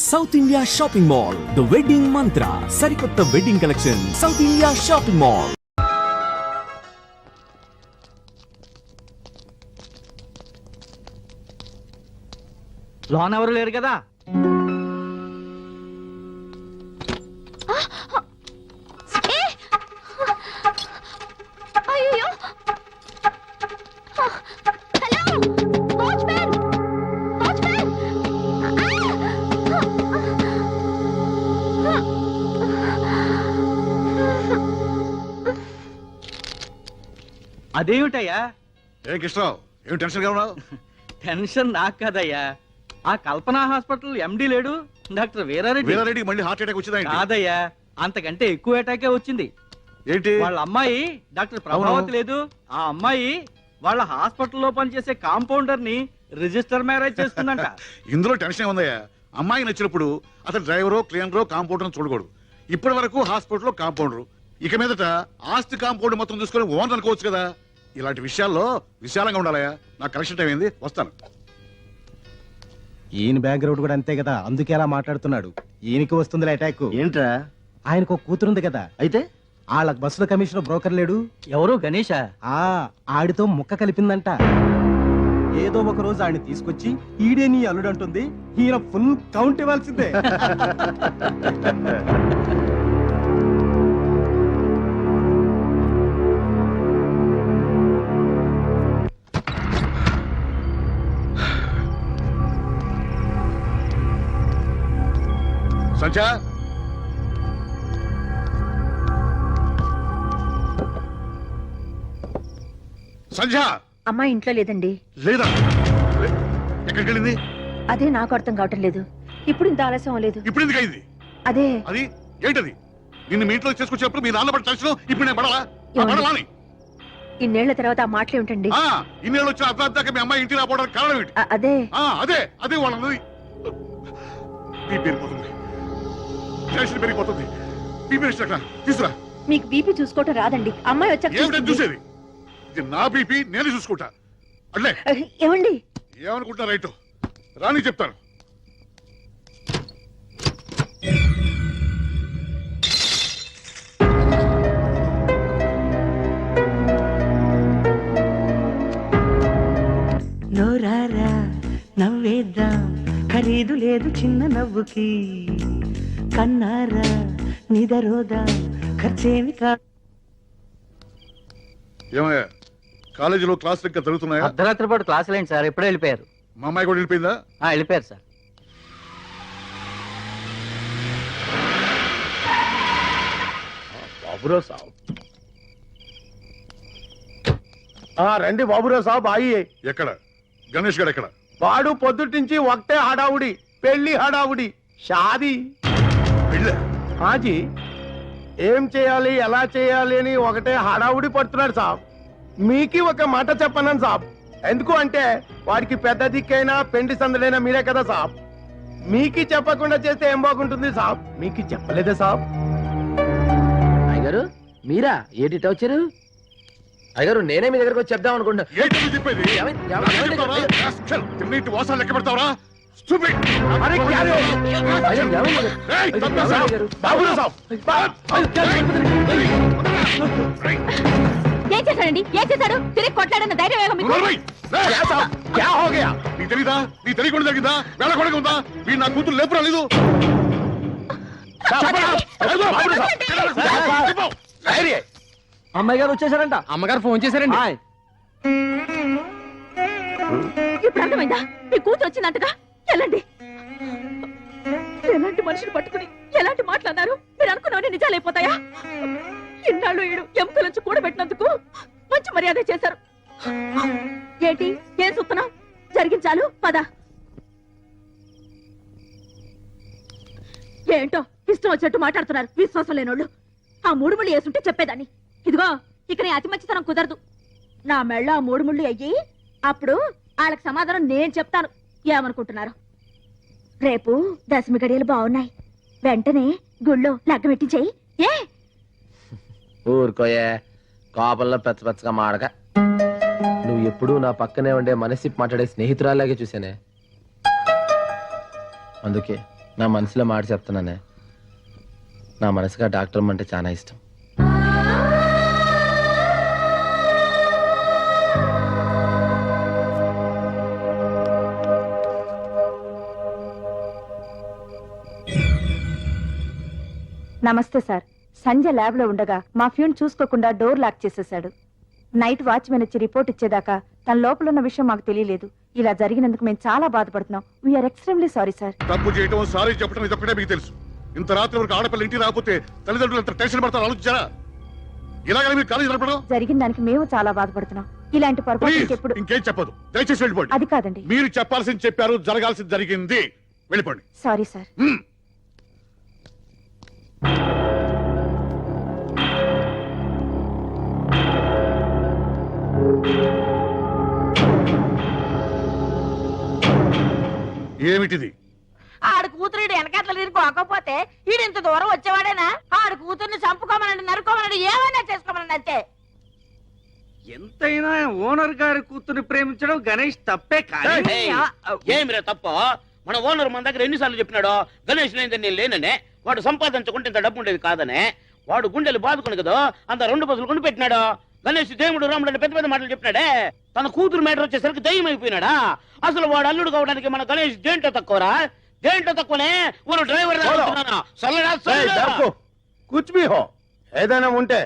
South India shopping mall the wedding మంత్ర సరికొత్త wedding collection south India shopping mall. Loan ఎవరు లేరు కదా? అదేమిటయ్యా? ఏ కృష్ణరావు, ఏమి టెన్షన్ గా ఉన్నావు? టెన్షన్ నాకు కదయ్యా, ఆ కల్పన హాస్పిటల్ ఎండి లేడు డాక్టర్ వీరారెడ్డి మళ్ళీ హార్ట్ అటాక్ వచ్చిందా? కాదయ్యా, అంతకంటే ఎక్కువ అటాకే వచ్చింది. ఏంటి? వాళ్ళ అమ్మాయి డాక్టర్ ప్రభావతి లేదు, ఆ అమ్మాయి వాళ్ళ హాస్పిటల్లో పనిచేసే కాంపౌండర్ ని రిజిస్టర్ మ్యారేజ్ చేస్తుందంట. ఇందులో టెన్షన్ ఉందయ్యా. అమ్మాయి నచ్చినప్పుడు అతను డ్రైవరో క్లీనరో కాంపౌండర్ చూడకూడదు. ఇప్పటి వరకు హాస్పిటల్లో కాంపౌండర్, ఇక మీదట ఆస్తి కాంపౌండ్ మొత్తం చూసుకొని ఓనర్ అనుకోవచ్చు కదా. ఇలాంటి విషయాల్లో విశాలంగా ఉండాలయ్యా. నాకు కరెక్షన్ టైం అయింది, వస్తాను. ఈయన బ్యాక్గ్రౌండ్ కూడా అంతే కదా, అందుకే అలా మాట్లాడుతున్నాడు. ఈయనకి వస్తుంది అటాక్. ఏంట్రా? ఆయనకు ఒక కూతురుంది కదా, అయితే వాళ్ళ బస్సుల కమిషనర్ బ్రోకర్ లేడు, ఎవరు? గణేషా? ఆడితో ముక్క కలిపిందంట. ఏదో ఒక రోజు ఆయన తీసుకొచ్చి ఈడే నీ అల్లుడు అంటుంది. ఈయన ఫుల్ కౌంట్ ఇవ్వాల్సిందే. సంధ్య, సంధ్య అమ్మా ఇంట్లో లేదండి. లేదా? ఎక్కడికి వెళ్ళింది? అదే నాకు అర్థం కావటం లేదు. ఇప్పుడు ఇంత ఆలస్యం అవ్వలేదు. ఇప్పుడు ఎందుకు అయింది? అదే అది ఏంటది? నిన్ను మీ ఇంట్లో చేసుకొచ్చినప్పుడు మీ నాన్న పడి టెన్షన్, ఇప్పుడు నేను పడాలా? పడవాని ఇన్నేళ్ల తర్వాత ఆ మాటలు ఏమిటండి? ఇన్నేళ్ళు వచ్చిన అర్థాక మీ అమ్మాయి ఇంటికి రాపోవడానికి కారణం ఏంటి? అదే అదే అదే వాళ్ళది. మీ పెరిగిపోతుంది, టెన్షన్ పెరిగిపోతుంది. మీ పేరు అక్కడ తీసుకురా. మీకు బీపీ చూసుకోవటం రాదండి. అమ్మాయి వచ్చాక ఏమిటని చూసేది? ఇది నా బీపీ, నేను చూసుకుంటా. అట్లే ఏమండి? ఏమనుకుంటా రైట్ రాని చెప్తాను. నోరారా నవ్వేద్దాం, ఖరీదు లేదు చిన్న నవ్వుకి. కన్నారా నిదరోదా, ఖర్చేమి కాదు. ఏమయ్యా, కాలేజీలో క్లాసులు ఇంకా జరుగుతున్నాయా? అర్ధరాత్రి పాటు క్లాసులు ఏంటి సార్? ఎప్పుడే వెళ్ళిపోయారు. మా అమ్మాయి కూడా వెళ్ళిపోయిందా? వెళ్ళిపోయారు సార్. బాబురావు సాబ్, రండి బాబురావు సాబ్. అయ్యే ఎక్కడ? గణేష్ గారు ఎక్కడ? వాడు పొద్దుటించి ఒకటే హడావుడి, పెళ్లి హడావుడి, షాది. వెళ్ళా హాజీ, ఏం చేయాలి ఎలా చేయాలి అని ఒకటే హడావుడి పడుతున్నాడు సాబ్. మీకి ఒక మాట చెప్పన్నాను సాబ్. ఎందుకు అంటే వాడికి పెద్ద దిక్కైనా పెండి సందడైనా మీరే కదా సాబ్. మీకి చెప్పకుండా చేస్తే ఏం బాగుంటుంది సాబ్? మీకి చెప్పలేదే సాబ్. అయ్యగారు మీరా? ఏటి వచ్చారు? అయ్యగారు నేనే మీ దగ్గరకు వచ్చి చెప్దాం అనుకుంటా. ఏంటి చెప్పేది? తిన్నీటి వాసాలు లెక్క పెడతావరా? ఏం చేశాడండి? ఏం చేశాడు? తిరిగి కొట్లాడన్న ధైర్యం ఏమో మీకు? నీ తెలీదా? నీ తెలియకుండా జరిగిందా? వెళ్ళకూడగా ఉందా? వీడు నా కూతురు లేపు రాలేదు. అమ్మాయి గారు వచ్చేసారంట. అమ్మగారు ఫోన్ చేశారండి. ఇప్పుడు అర్థమైందా? మీ కూతురు వచ్చిందంటగా. వెళ్ళండి. ఎలాంటి మనుషులు పట్టుకుని ఎలాంటి మాట్లాడారు? మీరు అనుకున్నవన్నీ నిజాలైపోతాయా? ఇన్నాళ్ళు ఈడు ఎముకలంచి కూడబెట్టినందుకు మంచి మర్యాద చేశారు. ఏంటి ఏం చూస్తున్నావు? జరిగించాలు పద. ఏంటో ఇష్టం వచ్చినట్టు మాట్లాడుతున్నారు విశ్వాసం లేనోళ్ళు. ఆ మూడు ముళ్ళు వేసుంటే చెప్పేదాన్ని. ఇదిగో ఇక నీ అతి మంచితనం కుదరదు. నా మెళ్ళ ఆ మూడు ముళ్ళు అయ్యి అప్పుడు వాళ్ళకి సమాధానం నేను చెప్తాను. ఏమనుకుంటున్నారు? రేపు దశమి గడియలు బాగున్నాయి. వెంటనే గుళ్ళో లగ్గ పెట్టించేయి. ఏ ఊరుకోయే, కోపంలో పెచ్చగా మాడక. నువ్వు ఎప్పుడూ నా పక్కనే ఉండే మనసి మాట్లాడే స్నేహితురాలాగే చూసానే. అందుకే నా మనసులో మాట చెప్తున్నానే, నా మనసుగా డాక్టర్ అంటే చాలా ఇష్టం. నమస్తే సార్. సంజయ్ ల్యాబ్ లో ఉండగా మా ఫ్యూన్ చూసుకోకుండా డోర్ లాక్ చేసేశాడు. నైట్ వాచ్మెన్ వచ్చి రిపోర్ట్ ఇచ్చేదాకా తన లోపల ఉన్న విషయం మాకు తెలియలేదు. ఇలా జరిగినందుకు మేము చాలా బాధపడుతున్నాం. We're extremely sorry sir. తప్పు చేయటం సారీ చెప్పడం ఇదొక్కటే మీకు తెలుసు. ఇంత రాత్రి వరకు ఆడపిల్ల ఇంటికి రాకపోతే తల్లిదండ్రులు ఎంత టెన్షన్ పడతారు ఆలోచించారా? ఇలాగనే మీరు కాలేజీ నడపడం? జరిగిన దానికి మేము చాలా బాధపడుతున్నాం. ఇలాంటి పొరపాటు ప్లీజ్ ఇంకెప్పుడు. ఇంకేం చెప్పదు, దయచేసి వెళ్ళిపోండి. అది కాదండి. మీరు చెప్పాల్సింది చెప్పారు, జరగాల్సింది జరిగింది, వెళ్ళిపోండి. Sorry sir. హ్మ్. ఏమిటిది? ఆడు కూతురు వెనకాతల తిరిగిపోకపోతే ఈడు ఇంత దూరం వచ్చేవాడేనా? ఆడు కూతుర్ని చంపుకోమనండి, నరుకోమనండి, ఏమైనా చేసుకోమనండి అంతే. ఎంతైనా ఓనర్ గారి కూతుర్ని ప్రేమించడం గణేష్ తప్పే కానీ ఏమిరా తప్ప? మన ఓనర్ మన దగ్గర ఎన్నిసార్లు చెప్పినాడో గణేష్ లేని నేను లేననే, వాడు సంపాదించుకుంటే ఇంత డబ్బు ఉండేది కాదనే. వాడు గుండెలు బాదుకుని కదా అంత 2 బస్సులు కొని పెట్టినాడు. గణేష్ దేవుడు రాముడు అంటే పెద్ద పెద్ద మాటలు చెప్పినాడే. తన కూతురు మేటర్ వచ్చేసరికి దయ్యం అయిపోయినాడా? అసలు వాడు అల్లుడు కావడానికి మన గణేష్ దేంట్లో తక్కువరా? దేంట్లో తక్కువనే? ఓ డ్రైవర్ కూర్చుమి హో. ఏదైనా ఉంటే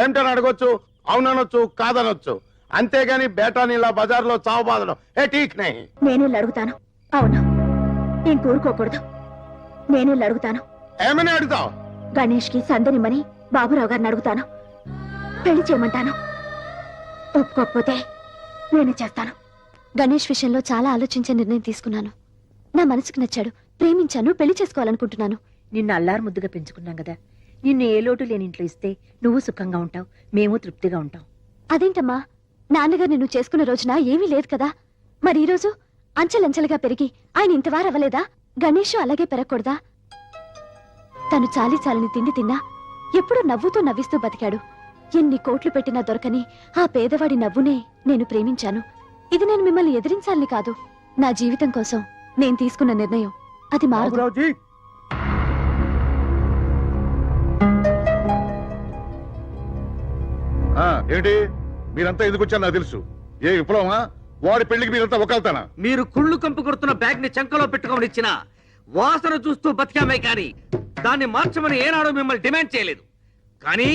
ఏంటని అడగొచ్చు, అవుననొచ్చు, కాదనొచ్చు. అంతేగాని బేటాని ఇలా బజార్లో చావు బాధడం ఏ ఠీక్ నహీ. నేను అడుగుతాను. అవును, నేను కూరుకోకూడదు. నేను అడుగుతాను. ఏమని అడుగుతావు? గణేష్ కి సందనిమని బాబురావు గారిని అడుగుతాను. పెళ్లి చేయమంటాను. ఒప్పుకోకపోతే నేను చేస్తాను. గణేష్ విషయంలో చాలా ఆలోచించే నిర్ణయం తీసుకున్నాను. నా మనసుకు నచ్చాడు, ప్రేమించాను, పెళ్లి చేసుకోవాలనుకుంటున్నాను. నిన్ను అల్లారు ముద్దుగా పెంచుకున్నాం కదా, నిన్ను ఏ లోటు లేని ఇంట్లో ఇస్తే నువ్వు సుఖంగా ఉంటావు, మేము తృప్తిగా ఉంటాం. అదేంటమ్మా, నాన్నగారు నిన్ను చేసుకున్న రోజున ఏమీ లేదు కదా. మరి ఈ రోజు అంచెలంచెలుగా పెరిగి ఆయన ఇంతవారు అవ్వలేదా? గణేష్ అలాగే పెరగకూడదా? తను చాలీ చాలని తిండి తిన్నా ఎప్పుడూ నవ్వుతూ నవ్విస్తూ బతికాడు. ఎన్ని కోట్లు పెట్టినా దొరకని ఆ పేదవాడి నవ్వునే నేను ప్రేమించాను. ఇది నేను మిమ్మల్ని ఎదిరించాలని కాదు, నా జీవితం కోసం నేను తీసుకున్న నిర్ణయం. అది మారదు. బాబురావుజీ, ఏంటి మీరంతా ఎందుకు వచ్చారు నాకు తెలుసు. ఏ విప్లవమా? వాడి పెళ్లికి మీరంతా ఒకళ్తానా? మీరు కుళ్ళు కంపు కొడుతున్న బ్యాగ్ ని చంకలో పెట్టుకోమని ఇచ్చిన వాసన చూస్తూ బతికామే కానీ దాన్ని మార్చమని ఏనాడు మిమ్మల్ని డిమాండ్ చేయలేదు. కానీ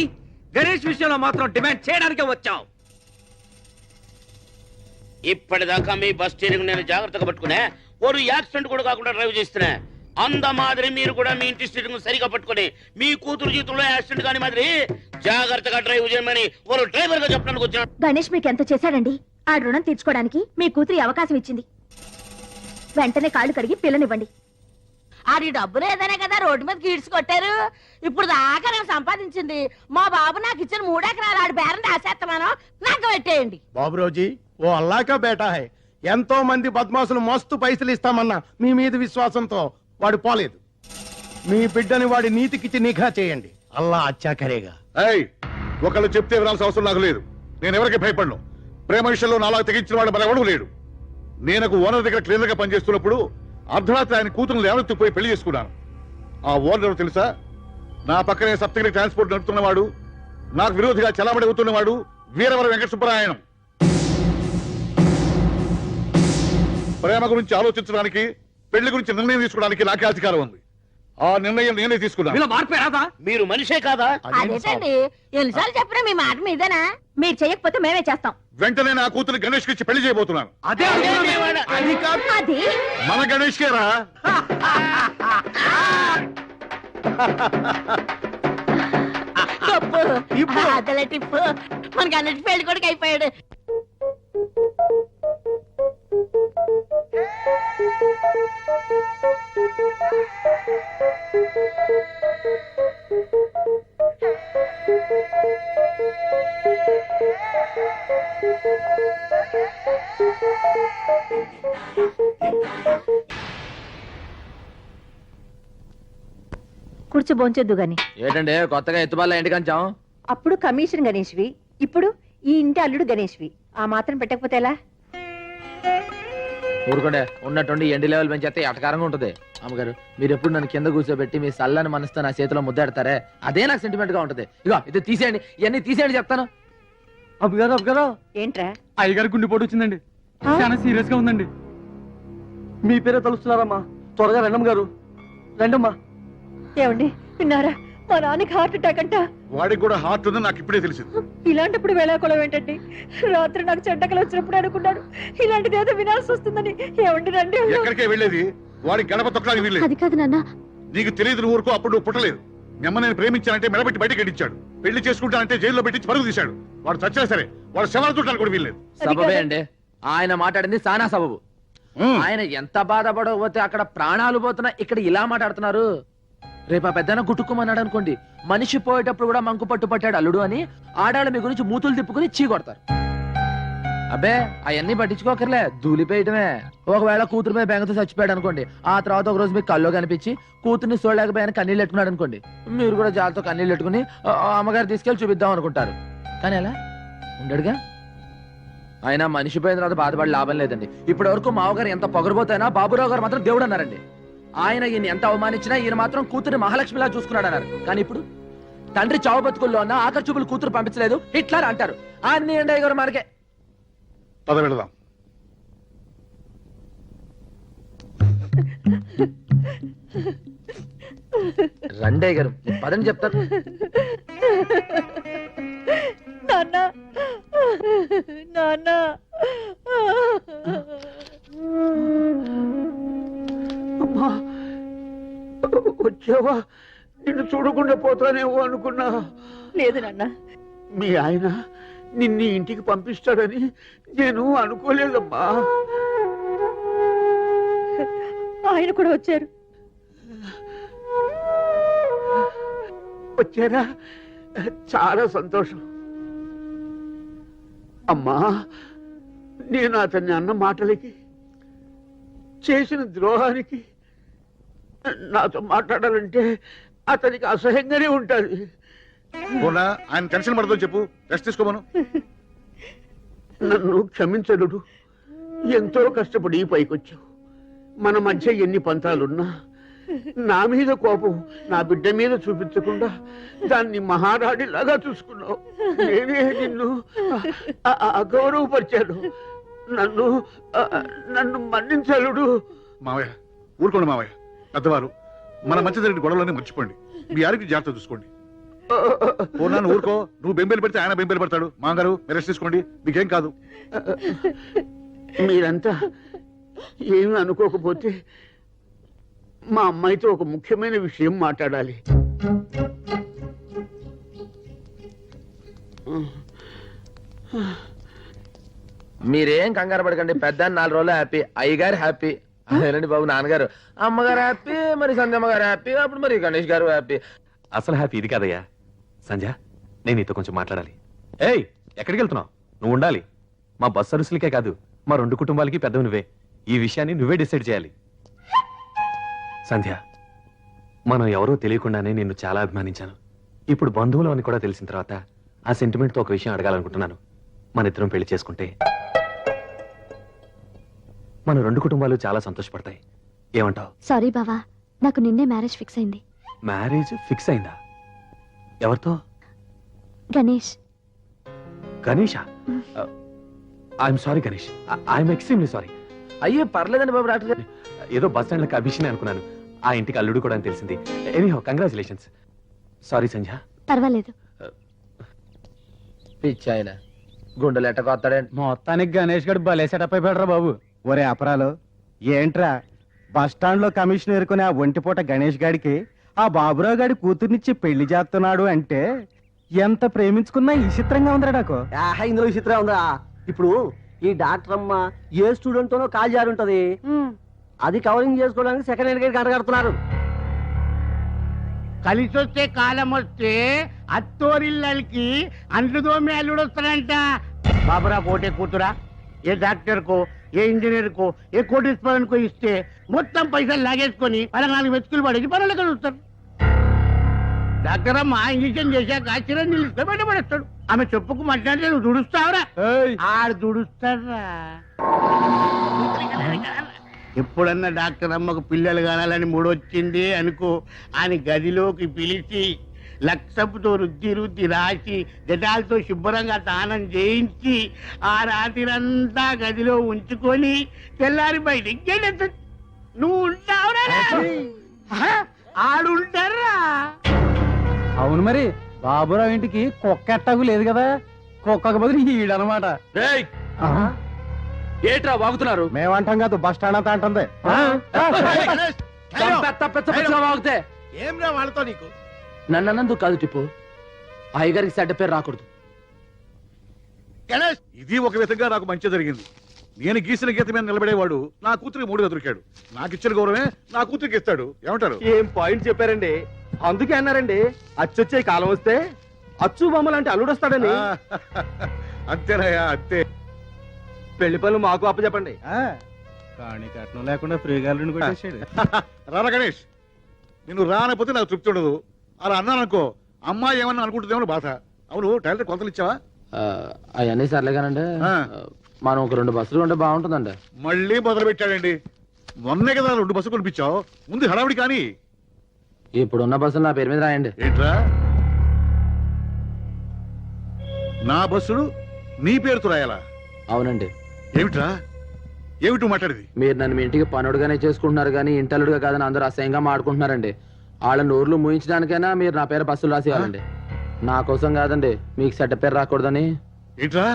గణేష్ విషయంలో మాత్రం డిమాండ్ చేయడానికే వచ్చాం. ఇప్పటిదాకా మీ బస్ స్టీరింగ్ నేను జాగ్రత్తగా పట్టుకునే, ఓరు యాక్సిడెంట్ కూడా కాకుండా డ్రైవ్ చేస్తున్నా. అంద మాదిరి మీరు కూడా మీ ఇంటి స్టీరింగ్ సరిగా పట్టుకుని మీ కూతురు జీవితంలో యాక్సిడెంట్ కాని మాదిరి జాగ్రత్తగా డ్రైవ్ చేయమని ఓరు డ్రైవర్ గా చెప్పడానికి వచ్చాను. గణేష్ మీకు ఎంత చేశాడండి? ఆ రుణం తీర్చుకోవడానికి మీ కూతురి అవకాశం ఇచ్చింది. వెంటనే కాళ్ళు కడిగి పిల్లనివ్వండి. ఆడి డబ్బులు ఏదైనా కదా రోడ్డు మీద గీడ్స్ కొట్టారు. ఇప్పుడు దాకా నేను సంపాదించింది మా బాబు నాకు ఇచ్చిన 3 ఎకరాలు ఆడి బేరం రాసేస్తాను, నాకు పెట్టేయండి. బాబురావుజీ, ఓ అల్లాకా బేటా హై. ఎంతో మంది బద్మాసులు మస్తు పైసలు ఇస్తామన్నా మీ మీద విశ్వాసంతో వాడు పోలేదు. మీ బిడ్డని వాడి నీతికిచ్చి నిఘా చేయండి. అల్లా అచ్చా కరేగా. ఏయ్, ఒకళ్ళు చెప్తే వినాల్సిన అవసరం నాకు లేదు. నేను ఎవరికి భయపడను. ప్రేమ విషయంలో నాలాగా తెగించిన వాడు మరెవడూ లేడు. నేను ఓనర్ దగ్గర క్లీనర్ గా పనిచేస్తున్నప్పుడు అర్ధరాత్రి ఆయన కూతురు లేవనెత్తుకుపోయి పెళ్లి చేసుకున్నాను. ఆ ఓనర్ తెలుసా? నా పక్కనే సప్తగిరి ట్రాన్స్పోర్ట్ నడుపుతున్నవాడు, నాకు విరోధిగా చలామణి అవుతున్నవాడు వీరవర వెంకట సుబ్బరాయణం. ప్రేమ గురించి ఆలోచించడానికి, పెళ్లి గురించి నిర్ణయం తీసుకోవడానికి నాకే అధికారం ఉంది. ఆ నిర్ణయం నేనే తీసుకున్నాను. మీలో మార్పే రాదా? మీరు మనిషే కాదా? అదేంటండి ఎన్నిసార్లు చెప్పినా మీ మాట మీదేనా? మీరు చేయకపోతే మేమే చేస్తాం. వెంటనే నా కూతురు గణేష్ కి పెళ్లి చేయబోతున్నాను. అదే అది కాదు, అది మన గణేష్ కేరా? టిప్పు అదల టిప్పు మనకి అన్నట్టు పెళ్లి కొడుకు అయిపోయాడు. కూర్చో భోంచొద్దు గాని. ఏంటంటే కొత్తగా ఎత్తుబాల ఇంటి కంచాం? అప్పుడు కమిషన్ గణేష్వి, ఇప్పుడు ఈ ఇంటి అల్లుడు గణేష్వి. ఆ మాత్రం పెట్టకపోతే ఎలా? ఊరుకోండి, ఉన్నట్టుండి ఎండి లెవెల్ పెంచేస్తే ఎటకారంగా ఉంటుంది. అమ్మగారు, మీరు ఎప్పుడు నన్ను కింద కూర్చోబెట్టి మీ సల్లని మనసుతో నా చేతిలో ముద్దాడతారే, అదే నాకు సెంటిమెంట్ గా ఉంటుంది. ఇగో ఇది తీసేయండి, ఇవన్నీ తీసేయండి చెప్తాను. అబ్బగారు ఏంట్రా? అయ్యగారు గుండెపోటు వచ్చిందండి, చాలా సీరియస్ గా ఉందండి. మీ పేరే తలుస్తున్నారమ్మా, త్వరగా రండమ్మ గారు, రండమ్మా. ఏమండి విన్నారా? మా నాన్నకి హార్ట్ అటాక్ అంట. వాడికి కూడా హార్ట్ ఉందని నాకు ఇప్పుడే తెలిసింది. ఇలాంటప్పుడు వేళాకోళం ఏంటండి? రాత్రి నాకు చెడ్డకలు వచ్చినప్పుడు అనుకున్నాడు ఇలాంటిది ఏదో వినాల్సి వస్తుందని. ఏమండి రండి. ఎక్కడికే వెళ్ళేది? వాడి గడప తొక్కడానికి వీల్లేదు. అది కాదు నాన్న. నీకు తెలియదు ఊరుకో. అప్పుడు నువ్వు పుట్టలేదు. మీ అమ్మ నేను ప్రేమించానంటే మెడబెట్టి బయటకి గడించాడు. పెళ్లి చేసుకుంటానంటే జైల్లో పెట్టి పరుగు తీశాడు. వాడు చచ్చినా సరే వాడు శవాలు చుట్టాలు కూడా వీల్లేదు. సబబే అండి, ఆయన మాట్లాడింది సానా సబబు. ఆయన ఎంత బాధపడకపోతే అక్కడ ప్రాణాలు పోతున్నా ఇక్కడ ఇలా మాట్లాడుతున్నారు. రేపు ఆ పెద్దన గుట్టుకోమన్నాడు అనుకోండి, మనిషి పోయేటప్పుడు కూడా మంకు పట్టు పట్టాడు అల్లుడు అని ఆడాళ్ళ మీ గురించి మూతులు తిప్పుకుని చీ కొడతారు. అబ్బే అవన్నీ పట్టించుకోకర్లే, దూలిపోయటమే. ఒకవేళ కూతురు మీద బెంగతో చచ్చిపోయాడు అనుకోండి, ఆ తర్వాత ఒక రోజు మీకు కల్లో కనిపించి కూతుర్ని చూడలేకపోయాను కన్నీళ్ళు పెట్టుకున్నాడు అనుకోండి, మీరు కూడా జాలతో కన్నీళ్ళు పెట్టుకుని అమ్మగారు తీసుకెళ్లి చూపిద్దాం అనుకుంటారు. కానీ అలా ఉండడుగా. ఆయన మనిషి పోయిన తర్వాత బాధపడి లాభం లేదండి. ఇప్పటి వరకు మావగారు ఎంత పొగరబోతైనా బాబురావు గారు మాత్రం దేవుడు అన్నారండి. ఆయన ఈయన ఎంత అవమానించినా ఈయన మాత్రం కూతురు మహాలక్ష్మిలా చూసుకున్నాడు అన్నారు. కానీ ఇప్పుడు తండ్రి చావు బతుకుల్లో ఉన్న ఆఖరి చూపులు కూతురు పంపించలేదు హిట్లర్ అంటారు. అన్ని అండి గారు మనకే. పద వెళదాం. రండయ్య గారు పదని చెప్తారు. నాన్న నాన్న అమ్మా, వచ్చావా? నిన్ను చూడకుండా పోతానేమో అనుకున్నా. లేదు నాన్న. మీ ఆయన నిన్ను ఇంటికి పంపిస్తాడని నేను అనుకోలేదమ్మా. ఆయన కూడా వచ్చారు. వచ్చారా? చాలా సంతోషం. అమ్మా, నేను అతన్ని అన్న మాటలకి, చేసిన ద్రోహానికి నాతో మాట్లాడాలంటే అతనికి అసహ్యంగానే ఉంటుంది. పోనా ఆయన టెన్షన్ పడదని చెప్పు, రెస్ట్ తీసుకోమను. నన్ను క్షమించడు. ఎంతో కష్టపడి పైకొచ్చావు. మన మధ్య ఎన్ని పంతాలున్నా నా మీద కోపం నా బిడ్డ మీద చూపించకుండా దాన్ని మహారాణిలాగా చూసుకున్నావు. నేనే నిన్ను అగౌరవపరిచాను. నన్ను మన్నించలుడు. మావయ్య ఊరుకోండి మావయ్య. పెద్దవారు మన మధ్య జరిగిన గొడవలన్నీ మర్చిపోండి. మీ ఆరోగ్యం జాగ్రత్త చూసుకోండి. పోనాను ఊరుకో. నువ్వు బెంబేలు పెడితే ఆయన బెంబేలు పడతాడు. మాంగారు మీరు రెస్ట్ తీసుకోండి, మీకేం కాదు. మీరంతా ఏమీ అనుకోకపోతే మా అమ్మాయితో ఒక ముఖ్యమైన విషయం మాట్లాడాలి. మీరేం కంగారు పడకండి, పెద్ద 4 రోజులు హ్యాపీ, అయ్యగారు హ్యాపీ. అదేనండి బాబు, నాన్నగారు అమ్మగారు హ్యాపీ, మరి సంధ్యమ్మ గారు హ్యాపీ, అప్పుడు మరి గణేష్ గారు హ్యాపీ. అసలు హ్యాపీ ఇది కాదయ్యా. సంధ్య, నేను నీతో కొంచెం మాట్లాడాలి. ఏయ్, ఎక్కడికి వెళ్తున్నావు? నువ్వు ఉండాలి. మా బస్ సర్వీసులకే కాదు, మా 2 కుటుంబాలకి పెద్దవి నువ్వే. ఈ విషయాన్ని నువ్వే డిసైడ్ చేయాలి. సంధ్య, మనం ఎవరో తెలియకుండానే నిన్ను చాలా అభిమానించాను. ఇప్పుడు బంధువులు అని కూడా తెలిసిన తర్వాత ఆ సెంటిమెంట్తో ఒక విషయం అడగాలనుకుంటున్నాను. మన ఇద్దరం పెళ్లి చేసుకుంటే మన 2 కుటుంబాలు చాలా సంతోషపడతాయి. ఏమంటావు? సారీ బావా, నాకు నిన్నే మ్యారేజ్ ఫిక్స్ అయింది. మ్యారేజ్ ఫిక్స్ అయిందా? ఎవరితో? Ganesh. Ganesha? I'm sorry Ganesh, I'm extremely sorry. అయ్యో పర్లేదండి బాబు డాక్టర్ గారు. ఏదో బస్ స్టాండ్ లకి అభిషేక్ అనుకున్నాను. ఆ ఇంటికి అల్లుడు కూడా అని తెలిసింది. Anyhow congratulations. సారీ సంధ్య. పర్వాలేదు. పిచ్చాయన గుండెలు ఎట్టకొస్తాడండి. మొత్తానికి గణేష్ గడు భలే సెటప్ అయిపోయాడు బాబు. ఒరే అపరాలు, ఏంట్రా బస్ స్టాండ్ లో కమిషన్ ఎరుకునే ఆ ఒంటిపూట గణేష్ గాడికి ఆ బాబురావు గాడి కూతుర్నిచ్చి పెళ్లి చేస్తున్నాడు అంటే ఎంత ప్రేమించుకున్నా ఈ చిత్రంగా ఉందిరా నాకు. ఇందులో విచిత్రం ఉందా? ఇప్పుడు ఈ డాక్టర్ అమ్మ ఏ స్టూడెంట్ తోనో కాల్ జారి ఉంటది, అది కవరింగ్ చేసుకోవడానికి సెకండ్ హ్యాండ్ గేట్ కనగడుతున్నారు. కలిసి వస్తే కాలం వస్తే అత్తోరిల్లకి అంట్లుదో మేలుడు వస్తాడంట. బాబురా పోటే కూతురా ఏ డాక్టర్ కో, ఏ ఇంజనీర్ కో, ఏ కోటీశ్వరన్ కో ఇస్తే మొత్తం పైసలు లాగేసుకొని 14 వెతుకులు పడేసి పనులు కలుస్తారు. డాక్టర్ అమ్మ ఇంజక్షన్ చేశాక చిరంజీవి ఇస్తే బయటపడేస్తాడు. ఆమె చెప్పుకు మాట్లాడితే నువ్వు దుడుస్తావురా? ఆడు దుడుస్తారా? ఎప్పుడన్నా డాక్టర్ అమ్మకు పిల్లలు కానాలని మూడొచ్చింది అనుకో అని గదిలోకి పిలిచి లక్షపుతో రుద్ది రాసి జటాలతో శుభ్రంగా స్నానం చేయించి ఆ రాత్రిరంతా గదిలో ఉంచుకొని తెల్లారి బయటికి గెలెత్తు. నువ్వు ఉంటావురా? ఆడుంటారా? అవును మరి బాబురావు ఇంటికి కుక్క ఎట్టాగు లేదు కదా, కుక్కకు బదులు ఈడనమాట. రేయ్, ఏట్రా వాగుతున్నారు? మేమంటాం కాదు, బస్ స్టాండ్ అంతా అంటుంది. చంపేత్తా పెద్ద పెద్దగా వాగితే. ఏం రా వాళ్ళతో నీకు? నన్ను అన్నందుకు కాదు టిప్పు, అయ్యగారికి చెడ్డ పేరు రాకూడదు. ఇది ఒక విధంగా నాకు మంచి జరిగింది. నేను గీసిన గీత మీద నిలబడేవాడు నా కూతురికి మూడుగా దొరికాడు. నాకు ఇచ్చిన గౌరవమే నా కూతురికి ఇస్తాడు. ఏమంటారు? ఏం పాయింట్ చెప్పారండి. అందుకే అన్నారండి అచ్చొచ్చే కాలం వస్తే అచ్చు బొమ్మలంటే అల్లుడు వస్తాడని. అంతేనయ్యా, అంతే. పెళ్లి పనులు మాకు అప్పచెప్పండి. కానీ కట్నం లేకుండా ఫ్రీగా అల్లుడిని కొట్టేశాడు. రారా గణేష్, నిన్ను రానపోతే నాకు తృప్తి ఉండదు. అలా అన్నాననుకో అమ్మాయి ఏమన్నా అనుకుంటుందేమో బాధ. అవును, టైలర్ కొలతలు ఇచ్చావా? అవన్నీ సర్లేగానండి, మనం ఒక 2 బస్సులు ఉంటే బాగుంటుందండి. మళ్ళీ మొదలు పెట్టాడండి. మొన్నే కదా 2 బస్సులు కొనిపించావు. ముందు హడావిడి కానీ. ఇప్పుడున్న బస్సులు నా పేరు మీద రాయండి. ఏంట్రా, నా బస్సులు నీ పేరుతో రాయాలా? అవునండి. ఏమిట్రా, ఏమిటి మాట్లాడేది? మీరు నన్ను మీ ఇంటికి పనుడుగానే చేసుకుంటున్నారు కానీ ఇంటలుడుగా కాదని అందరూ అసహ్యంగా మాడుకుంటున్నారండి. వాళ్ళ నోర్లు మూయించడానికైనా మీరు నా పేరు బస్సులు రాసేయాలండి. నా కోసం కాదండి, మీకు చెడ్డ పేరు రాకూడదని. ఏంట్రా,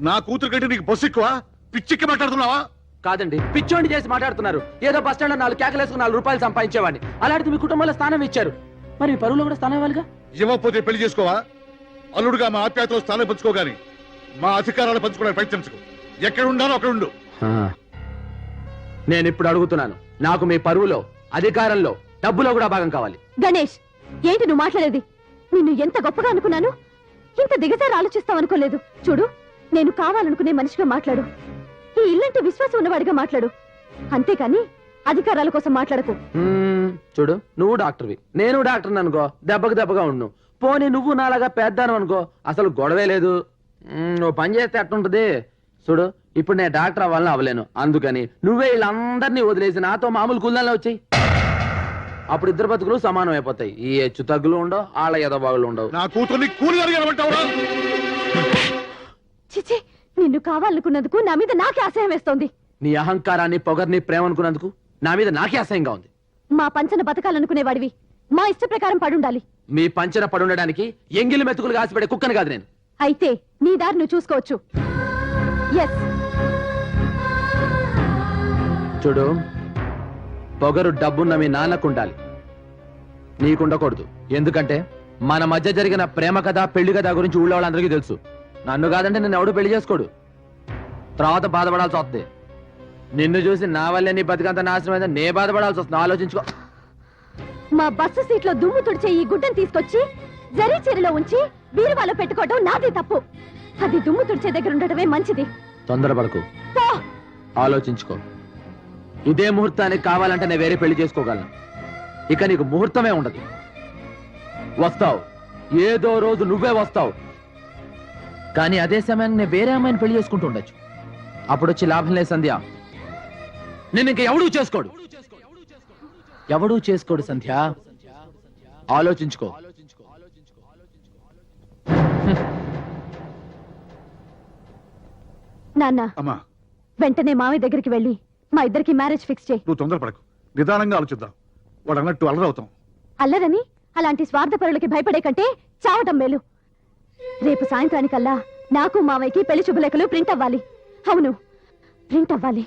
నా కూతురు కంటే నీకు బస్సు ఎక్కువ? పిచ్చిక్కి మాట్లాడుతున్నావా? కాదండి, పిచ్చోండి చేసి మాట్లాడుతున్నారు. ఏదో బస్ స్టాండ్ 4 కేకలేసుకుని 4 రూపాయలు సంపాదించేవాడిని. అలాంటిది మీ కుటుంబంలో స్థానం ఇచ్చారు, మరి మీ పరువులో కూడా స్థానం ఇవ్వాలిగా. ఇవ్వకపోతే పెళ్లి చేసుకోవా? అల్లుడుగా మా ఆప్యాయతలో స్థానం పంచుకోగాని మా అధికారాలు పంచుకోవడానికి ప్రయత్నించకు. ఎక్కడ ఉండాలో అక్కడ ఉండు. నేను ఇప్పుడు అడుగుతున్నాను, నాకు మీ పరువులో, అధికారంలో, డబ్బులో కూడా భాగం కావాలి. గణేష్, ఏంటి నువ్వు మాట్లాడేది? నిన్ను ఎంత గొప్పగా అనుకున్నాను, ఇంత దిగజారి ఆలోచిస్తావు అనుకోలేదు. చూడు, నేను కావాలనుకునే మనిషిగా మాట్లాడు, ఈ ఇల్లంటే విశ్వాసం ఉన్నవాడిగా మాట్లాడు, అంతేకాని అధికారాల కోసం మాట్లాడకు. చూడు, నువ్వు డాక్టర్వి, నేను డాక్టర్ అనుకో, దెబ్బకు దెబ్బగా ఉండు. పోనీ నువ్వు నాలాగా పెద్దాను అనుకో, అసలు గొడవే లేదు. నువ్వు పని చేస్తే ఎట్టుంటది? చూడు, ఇప్పుడు నేను డాక్టర్ అవ్వాలని అవ్వలేను, అందుకని నువ్వే వీళ్ళందరినీ వదిలేసి నాతో మామూలు కూలీలో వచ్చాయి. అప్పుడు ఇద్దరు బతుకులు సమానం అయిపోతాయి. ఈ హెచ్చు తగ్గులు ఉండవు, వాళ్ళ ఎదబాగులు ఉండవు. నా కూతుర్ని కూలి అడగమంటావురా? చిచి, నిన్ను కావాలనుకున్నందుకు నా మీద నాకే అసహ్యం వేస్తోంది. నీ అహంకారాన్ని, పొగర్ని, ప్రేమ అనుకున్నందుకు నా మీద నాకే అసహ్యంగా ఉంది. మా పంచన బతకాలనుకునేవాడివి మా ఇష్ట ప్రకారం పడుండాలి. మీ పంచన పడుండడానికి ఎంగిలి మెతుకులు కాసిపడే కుక్కని కాదు నేను. అయితే నీ దారి నువ్వు చూసుకోవచ్చు. ఎస్, చూడు, పొగరు డబ్బున్న మీ నాన్నకుండాలి, నీకుండకూడదు. ఎందుకంటే మన మధ్య జరిగిన ప్రేమ కథ, పెళ్లి కథ గురించి ఊళ్ళో వాళ్ళందరికీ తెలుసు. నన్ను కాదంటే నిన్ను ఎవడు పెళ్లి చేసుకోడు, తర్వాత బాధపడాల్సి వస్తుంది. నిన్ను చూసి నా వల్లే నీ బతికంత నాశనం అయితే నే బాధపడాల్సి వస్తుంది. ఆలోచించుకో. మా బస్సు సీట్లో దుమ్ము తుడిచే ఈ గుడ్డను తీసుకొచ్చి జరీ చీరలో ఉంచి బీరువాలో పెట్టుకోవడం నాదే తప్పు. అది దుమ్ము తుడిచే దగ్గర ఉండటమే మంచిది. తొందరపడకు, ఆలోచించుకో. ఇదే ముహూర్తానికి కావాలంటే నేను వేరే పెళ్లి చేసుకోగలను. ఇక నీకు ముహూర్తమే ఉండదు. వస్తావు, ఏదో రోజు నువ్వే వస్తావు, కానీ అదే సమయాన్ని నేను వేరే అమ్మాయిని పెళ్లి చేసుకుంటూ ఉండొచ్చు. అప్పుడు వచ్చి లాభం లేదు సంధ్య, నేను ఇంక ఎవడూ చేసుకోడు. ఎవడూ చేసుకోడు సంధ్య, ఆలోచించుకో. నాన్న, అమ్మా, వెంటనే మావయ్య దగ్గరికి వెళ్ళి మా ఇద్దరికి మ్యారేజ్ ఫిక్స్ చేయి. నువ్వు తొందరపడకు, నిదానంగా ఆలోచిద్దాం. వాడు అన్నట్టు అల్లరవుతాం. అల్లరని అలాంటి స్వార్థపరులకి భయపడే కంటే చావటం మేలు. రేపు సాయంత్రానికల్లా నాకు మావయ్యకి పెళ్లి శుభలేఖలు ప్రింట్ అవ్వాలి. అవును, ప్రింట్ అవ్వాలి.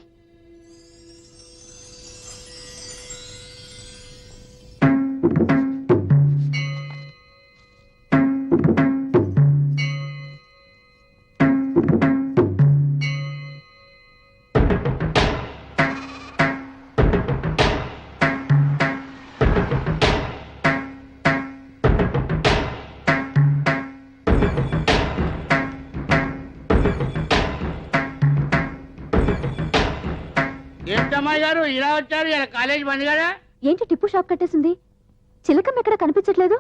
ఏంటమ్మాయి గారు ఇలా వచ్చారు? ఇలా కాలేజ్ బంద్ కదా? ఏంటి టిప్పు షాప్ కట్టేసింది? చిలకమ్మ ఎక్కడ కనిపించట్లేదు.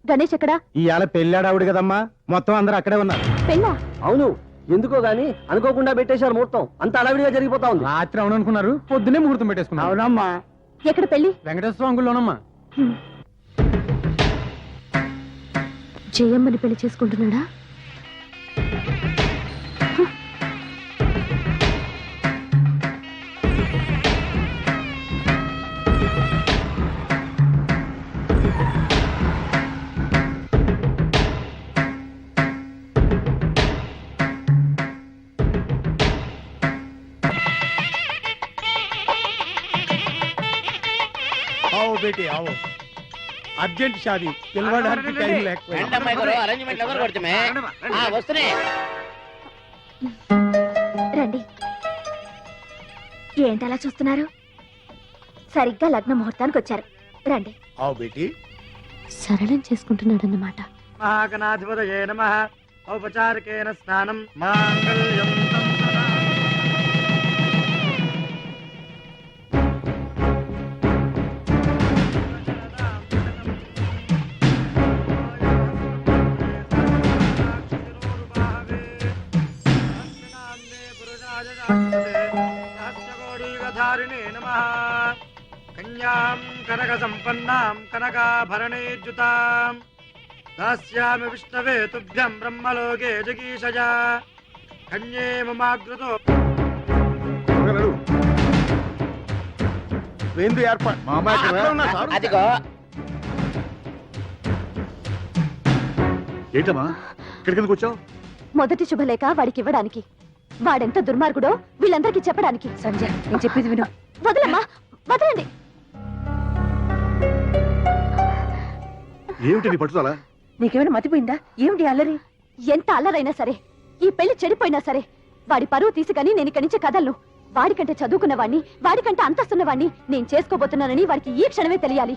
గణేష్ ఎక్కడా? ఇవాళ పెళ్ళాడావుడు కదమ్మా, మొత్తం అందరూ అక్కడే ఉన్నారు. పెళ్ళా? అవును, ఎందుకో గాని అనుకోకుండా పెట్టేశారు ముహూర్తం అంత అడవిడిగా జరిగిపోతా ఉంది. రాత్రి అవుననుకున్నారు, పొద్దునే ముహూర్తం పెట్టేసుకున్నారు. అవునమ్మా. ఎక్కడ పెళ్లి? వెంకటేశ్వర అంగుల్లోనమ్మా. జయమ్మని పెళ్లి చేసుకుంటున్నాడా? आओ बेटे आओ. అర్జెంట్ షాదీ, పిలవడానికి టైం లేకపోయింది. ఏంటమ్మాయి గారు అరేంజ్మెంట్ ఎవరు కొడుతుమే వస్తున్నాయి. రండి. ఏంటలా చూస్తున్నారు? సరిగ్గా లగ్న ముహూర్తానికి వచ్చారు. రండి. आओ बेटी. సరళం చేసుకుంటున్నాడన్నమాట. మహాగణాధిపతయే నమః. ఔపచారికేన స్నానం మాంగళ్యం తంతునా. ధారిణే నమః. కన్యాం కనక సంపన్నాం కనకాభరణేర్జుతాం దాస్యామి విష్ణవే తుభ్యం బ్రహ్మలోకే జగీషజా. కన్యే మమాగ్రతో ఏంది ఏర్పాటు మా అమ్మాయి ఎక్కడ? అదిగో ఏంటమ్మా ఇక్కడికి ఎందుకు వచ్చావు? మొదటి శుభలేఖ వాడికి ఇవ్వడానికి. వాడెంత దుర్మార్గుడో వీళ్ళందరికీ చెప్పడానికి. సంజయ్ నేను చెప్పేది విను. వదలమ్మా, వదలండి. ఏమిటి నీ పట్టుదల? నీకేమైనా మతిపోయిందా? ఏమిటి అల్లరి? ఎంత అల్లరైనా సరే, ఈ పెళ్లి చెడిపోయినా సరే, వాడి పరువు తీసుకని నేను ఇక్కడి నుంచి కదలను. వాడికంటే చదువుకున్నవాణ్ణి, వాడికంటే అంతస్తున్నవాణ్ణి నేను చేసుకోబోతున్నానని వాడికి ఈ క్షణమే తెలియాలి.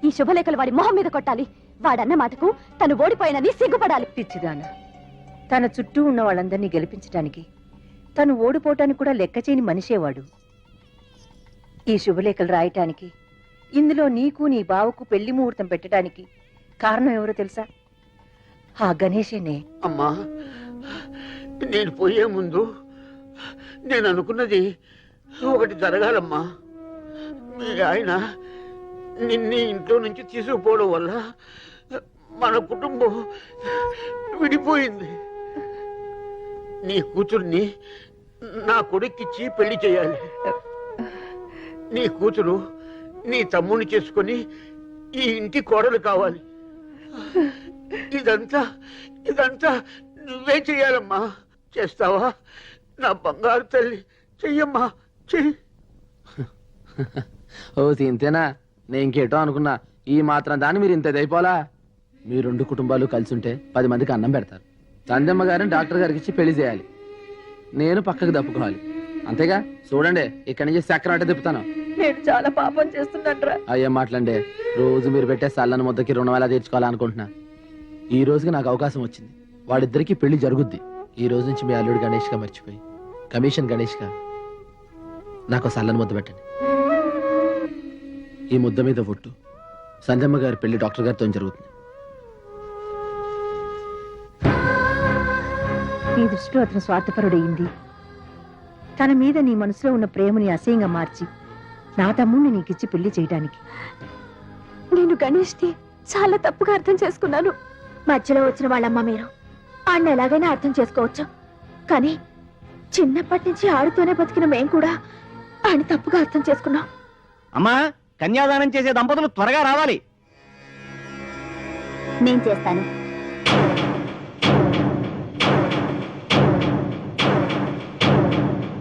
ఈ శుభలేఖలు వాడి మొహం మీద కొట్టాలి. వాడన్న మాటకు తను ఓడిపోయినని సిగ్గుపడాలి. పిచ్చిదాన, తన చుట్టూ ఉన్న వాళ్ళందరినీ గెలిపించడానికి తను ఓడిపోవటానికి కూడా లెక్క చేయని మనిషేవాడు. ఈ శుభలేఖలు రాయటానికి, ఇందులో నీకు నీ బావకు పెళ్లి ముహూర్తం పెట్టడానికి కారణం ఎవరో తెలుసా? ఆ గణేశేనే. అమ్మా, నేను పోయే ముందు నేను అనుకున్నది ఒకటి జరగాలమ్మా. మీ ఆయన నిన్ను ఇంట్లో నుంచి తీసుకుపోవడం వల్ల మన కుటుంబం విడిపోయింది. నీ కూతుర్ని నా కొడుక్కిచ్చి పెళ్లి చేయాలి. నీ కూతురు నీ తమ్ముని చేసుకొని ఈ ఇంటి కోడలు కావాలి. ఇదంతా ఇదంతా నువ్వే చెయ్యాలమ్మా. చేస్తావా నా బంగారు తల్లి? చెయ్యమ్మా, చెయ్యి. ఓ ఇంతేనా? నేను ఇంకేటో అనుకున్నా. ఈ మాత్రం దాన్ని మీరు ఇంత అయిపోలా? మీ రెండు కుటుంబాలు కలిసి ఉంటే 10 మందికి అన్నం పెడతారు. సందమ్మ గారిని డాక్టర్ గారికి ఇచ్చి పెళ్లి చేయాలి. నేను పక్కకు తప్పుకోవాలి. అంతేగా? చూడండి, ఇక్కడి నుంచి చక్రాట తిప్పుతాను. నేను చాలా పాపం చేస్తున్నాను. అయ్యే మాట్లాడే, రోజు మీరు పెట్టే సల్లని ముద్దకి రుణం ఎలా తీర్చుకోవాలనుకుంటున్నా. ఈ రోజుకి నాకు అవకాశం వచ్చింది. వాడిద్దరికి పెళ్లి జరుగుద్ది. ఈ రోజు నుంచి మీ అల్లుడు గణేష్ గా మర్చిపోయి కమిషన్ గణేష్ గా నాకు సల్లని ముద్ద పెట్టండి. ఈ ముద్ద మీద ఒట్టు, సంజమ్మ గారి పెళ్లి డాక్టర్ గారితో జరుగుతుంది. నీ దృష్టిలో అతను స్వార్థపరుడయింది. తన మీద నీ మనసులో ఉన్న ప్రేమని అసహ్యంగా మార్చి నా తమ్ముడిని నీకిచ్చి పెళ్లి చేయడానికి. నేను గణేష్ని చాలా తప్పుగా అర్థం చేసుకున్నాను. మధ్యలో వచ్చిన వాళ్ళమ్మ మీరు. ఆడిని ఎలాగైనా అర్థం చేసుకోవచ్చు, కానీ చిన్నప్పటి నుంచి ఆడుతూనే బతికిన మేం కూడా ఆయన తప్పుగా అర్థం చేసుకున్నాం. అమ్మా, కన్యాదానం చేసే దంపతులు త్వరగా రావాలి. నేను చేస్తాను.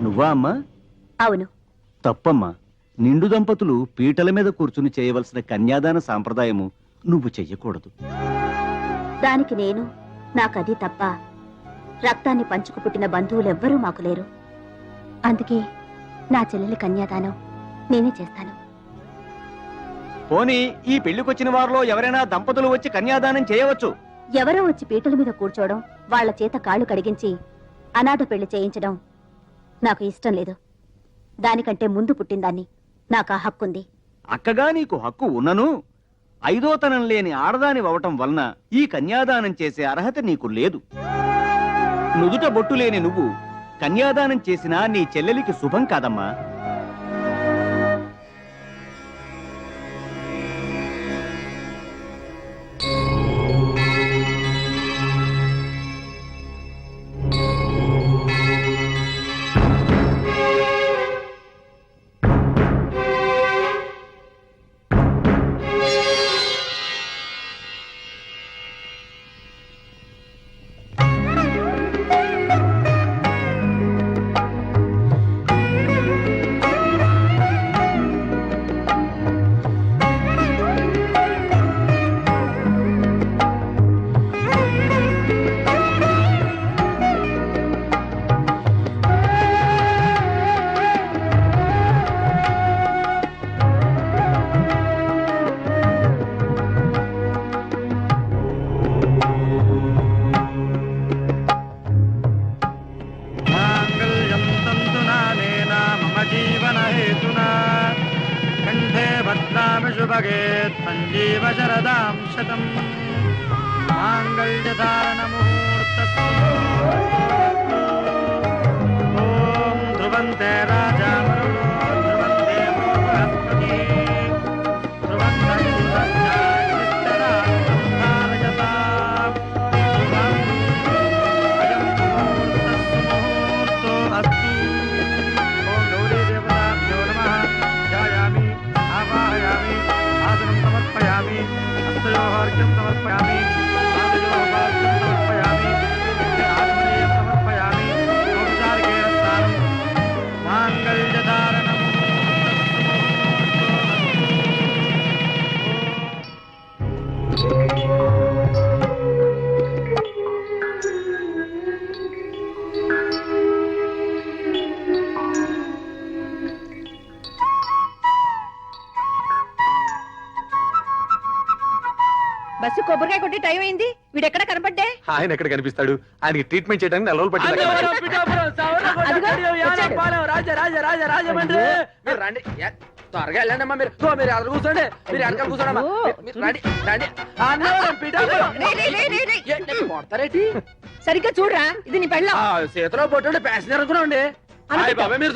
నువ్వా అమ్మా? అవును. తప్పమ్మా. నిండు దంపతులు పీటల మీద కూర్చుని చేయవలసిన కన్యాదాన సాంప్రదాయము నువ్వు చెయ్యకూడదు. దానికి నేను, నాకది తప్ప రక్తాన్ని పంచుకు పుట్టిన బంధువులెవ్వరూ మాకు లేరు. అందుకే నా చెల్లెలి కన్యాదానం నేనే చేస్తాను. పోనీ ఈ పెళ్లికొచ్చిన వారిలో ఎవరైనా దంపతులు వచ్చి కన్యాదానం చేయవచ్చు. ఎవరో వచ్చి పీటల మీద కూర్చోవడం, వాళ్ల చేత కాళ్ళు కడిగించి అనాథ పెళ్లి చేయించడం నాకు ఇష్టం లేదు. దానికంటే ముందు పుట్టిందాన్ని, నాకు ఆ హక్కుంది. అక్కగా నీకు హక్కు ఉన్నను, 5వ తనం లేని ఆడదాని అవటం వలన ఈ కన్యాదానం చేసే అర్హత నీకు లేదు. నుదుట బొట్టు లేని నువ్వు కన్యాదానం చేసినా నీ చెల్లెలికి శుభం కాదమ్మా. మాంగళ్యం తంతునానేన మమ జీవన హేతునా కంఠే భద్రామి శుభగే సంజీవ శరదాం శతం మాంగళ్యధారణ ముహూర్తస్సు ఓం ధ్రువంతే రాజా వరుణో ధ్రువంతే వో బృహస్పతి ధ్రువంతం ధారయతాం ధ్రువం అయం ముహూర్తస్సు ముహూర్తో అస్తు ఓం గౌరీ దేవతాభ్యో నమః ధ్యాయామి ఆవాహయామి ఆసనం సమర్పయామి హస్తయోః అర్ఘ్యం సమర్పయామి పాదయోః పాద్యం సమర్పయామి ఆత్మనేయం సమర్పయామి ఔపచారికేన స్నానం మాంగళ్యధారణ బస్సు కొబ్బరికాయ కొట్టి టైం అయింది వీడెక్కడ కనపడ్డే ఆయన ఎక్కడ కనిపిస్తాడు? ఆయనకి ట్రీట్మెంట్ చేయడానికి 4 రోజులు పట్టింది. అన్నవరం, పిఠాపురం, సౌరం, అదిగో, కొట్టండి, యానం, వచ్చాడు. పాలెం, రాజమండ్రి. మీరు రండి. త్వరగా వెళ్ళండి అమ్మా. మీరు ఎక్కడ కూర్చోండి. మీరు వెనకాల కూర్చోండి. మీరు రండి. అన్నవరం, పిఠాపురం. కొడతారేటి? సరిగ్గా చూడరా ఇది నీ పెళ్ళం చేతిలో పొట్టు ప్యాసింజర్ అనుకున్నాండి. అనుకుంటా. మీరు